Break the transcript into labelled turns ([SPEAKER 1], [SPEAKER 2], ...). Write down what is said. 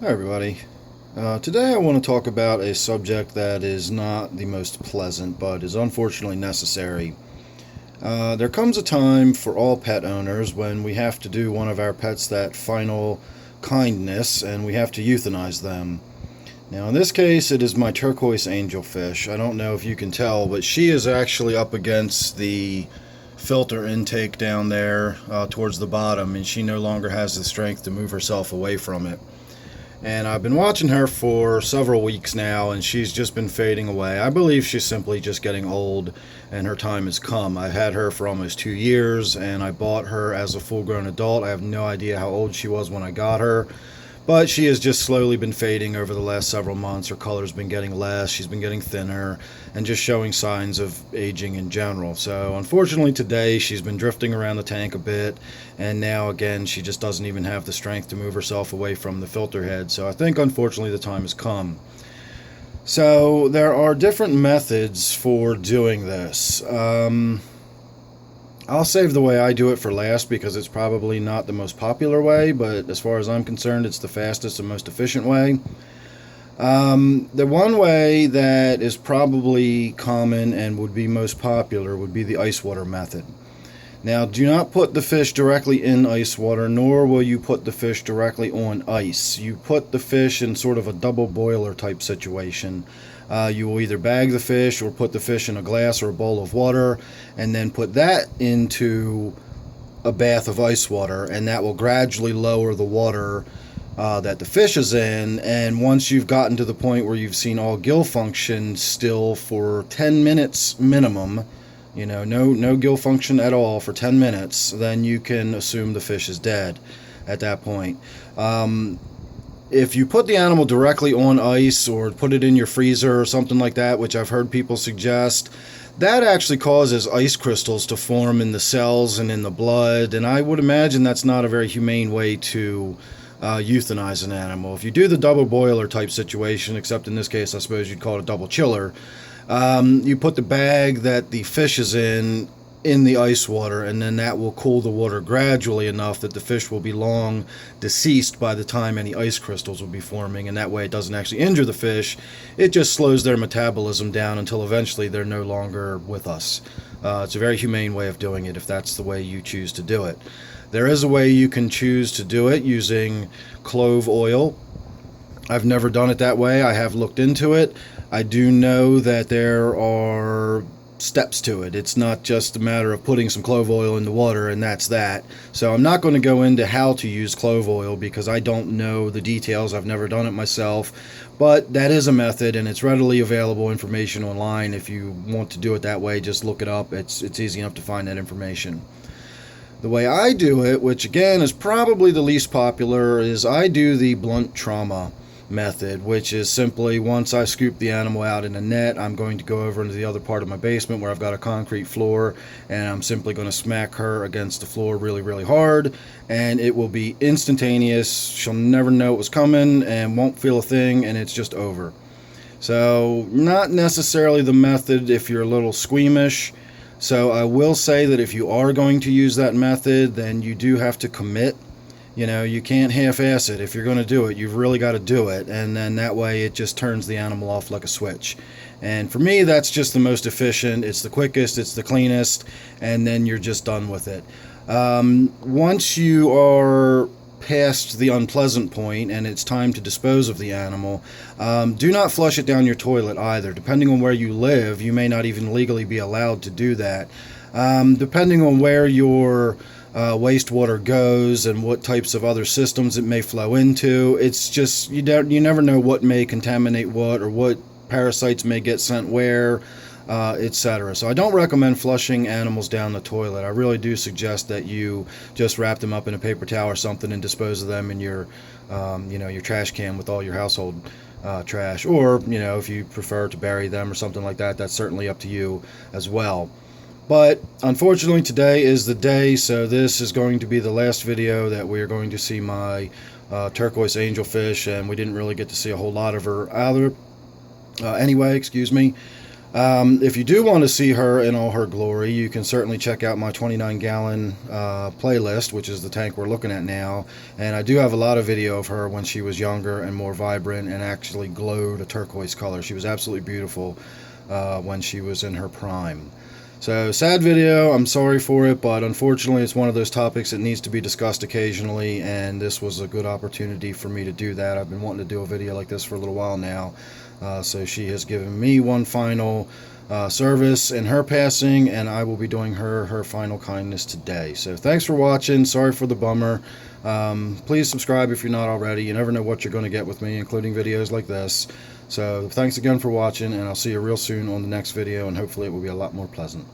[SPEAKER 1] Hi everybody. Today I want to talk about a subject that is not the most pleasant but is unfortunately necessary. There comes a time for all pet owners when we have to do one of our pets that final kindness and we have to euthanize them. Now in this case it is my turquoise angelfish. I don't know if you can tell, but she is actually up against the filter intake down there towards the bottom, and she no longer has the strength to move herself away from it. And I've been watching her for several weeks now, and she's just been fading away. I believe she's simply just getting old, and her time has come. I've had her for almost 2 years, and I bought her as a full-grown adult. I have no idea how old she was when I got her, but she has just slowly been fading over the last several months. Her color's been getting less, she's been getting thinner, and just showing signs of aging in general. So unfortunately today she's been drifting around the tank a bit, and now again she just doesn't even have the strength to move herself away from the filter head. So I think unfortunately the time has come. So there are different methods for doing this. I'll save the way I do it for last because it's probably not the most popular way, but as far as I'm concerned, it's the fastest and most efficient way. The one way that is probably common and would be most popular would be the ice water method. Now, do not put the fish directly in ice water, nor will you put the fish directly on ice. You put the fish in sort of a double boiler type situation. You will either bag the fish or put the fish in a glass or a bowl of water, and then put that into a bath of ice water, and that will gradually lower the water that the fish is in. And once you've gotten to the point where you've seen all gill function still for 10 minutes minimum, no gill function at all for 10 minutes, then you can assume the fish is dead at that point. If you put the animal directly on ice or put it in your freezer or something like that, which I've heard people suggest, that actually causes ice crystals to form in the cells and in the blood, and I would imagine that's not a very humane way to euthanize an animal. If you do the double boiler type situation, except in this case I suppose you'd call it a double chiller, you put the bag that the fish is in the ice water, and then that will cool the water gradually enough that the fish will be long deceased by the time any ice crystals will be forming, and that way it doesn't actually injure the fish. It just slows their metabolism down until eventually they're no longer with us. It's a very humane way of doing it if that's the way you choose to do it. There is a way you can choose to do it using clove oil. I've never done it that way. I have looked into it. I do know that there are steps to it. It's not just a matter of putting some clove oil in the water and that's that. So I'm not going to go into how to use clove oil because I don't know the details. I've never done it myself. But that is a method, and it's readily available information online. If you want to do it that way, just look it up. It's easy enough to find that information. The way I do it, which again is probably the least popular, is I do the blunt trauma method, which is simply once I scoop the animal out in a net, I'm going to go over into the other part of my basement where I've got a concrete floor, and I'm simply going to smack her against the floor really, really hard, and it will be instantaneous. She'll never know it was coming and won't feel a thing, and it's just over. So not necessarily the method if you're a little squeamish. So I will say that if you are going to use that method, then you do have to commit. You can't half-ass it. If you're going to do it, you've really got to do it, and then that way it just turns the animal off like a switch. And for me, that's just the most efficient. It's the quickest, it's the cleanest, and then you're just done with it. Once you are past the unpleasant point and it's time to dispose of the animal, do not flush it down your toilet either. Depending on where you live, you may not even legally be allowed to do that. Depending on where your wastewater goes and what types of other systems it may flow into, it's just you never know what may contaminate what, or what parasites may get sent where, etc. So I don't recommend flushing animals down the toilet. I really do suggest that you just wrap them up in a paper towel or something and dispose of them in your your trash can with all your household trash, or if you prefer to bury them or something like that, that's certainly up to you as well. But unfortunately today is the day, so this is going to be the last video that we are going to see my turquoise angelfish, and we didn't really get to see a whole lot of her either. Anyway, excuse me. If you do want to see her in all her glory, you can certainly check out my 29-gallon playlist, which is the tank we're looking at now. And I do have a lot of video of her when she was younger and more vibrant and actually glowed a turquoise color. She was absolutely beautiful when she was in her prime. So, sad video, I'm sorry for it, but unfortunately it's one of those topics that needs to be discussed occasionally, and this was a good opportunity for me to do that. I've been wanting to do a video like this for a little while now. So she has given me one final service in her passing, and I will be doing her final kindness today. So thanks for watching. Sorry for the bummer. Please subscribe if you're not already. You never know what you're going to get with me, including videos like this. So thanks again for watching, and I'll see you real soon on the next video, and hopefully it will be a lot more pleasant.